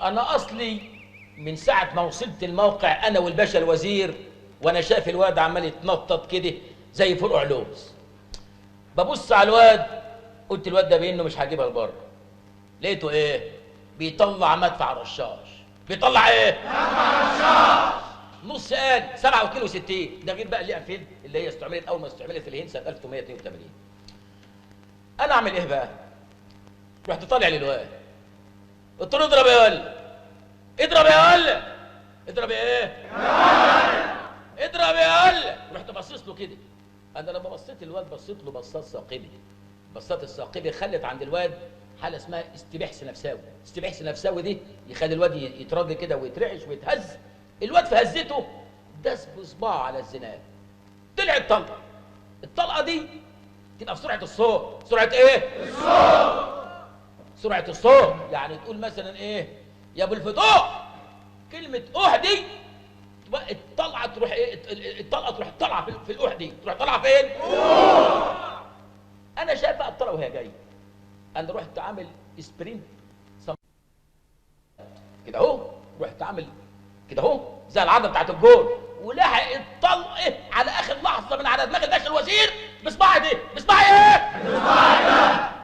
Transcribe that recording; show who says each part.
Speaker 1: انا اصلي من ساعه ما وصلت الموقع انا والباشا الوزير، وانا شايف الواد عمال يتنطط كده زي فرقع لوز. ببص على الواد، قلت الواد ده بانه مش هجيبها لبره. لقيته ايه؟ بيطلع مدفع رشاش. بيطلع ايه؟ مدفع رشاش. نص قال 7.62، ده غير بقى اللي انفيلد اللي هي استعملت اول ما استعملت في الهند سنه 1882. انا اعمل ايه بقى؟ رحت طالع للواد، قلت له اضرب يا ولد، اضرب يا ولد، اضرب ايه؟ يا ولد، اضرب يا ولد. رحت باصص له كده. انا لما بصيت الواد بصيت له بصات ثاقبه. بصات الثاقبه خلت عند الواد حاله اسمها استباحث نفساوي. استباحث نفساوي دي يخلي الواد يترد كده ويترعش ويتهز. الواد في هزته داس بصباعه على الزناد، طلعت طلقه. الطلقه دي تبقى في سرعه الصوت. سرعه ايه؟ الصوت. سرعه الصوت يعني تقول مثلا ايه؟ يا ابو الفتوح. كلمه اوح دي الطلقه تروح ايه؟ الطلقه تروح طالعه في الاوح دي، تروح طالعه فين؟ انا شايف بقى الطلقه وهي جايه. انا رحت عامل سبرنت كده اهو، رحت عامل كده اهو زي العرضه بتاعت الجول، ولحق الطلقه على اخر لحظه من على دماغ الباشا الوزير بصباعي دي. بصباعي ايه؟ بصباعي ده.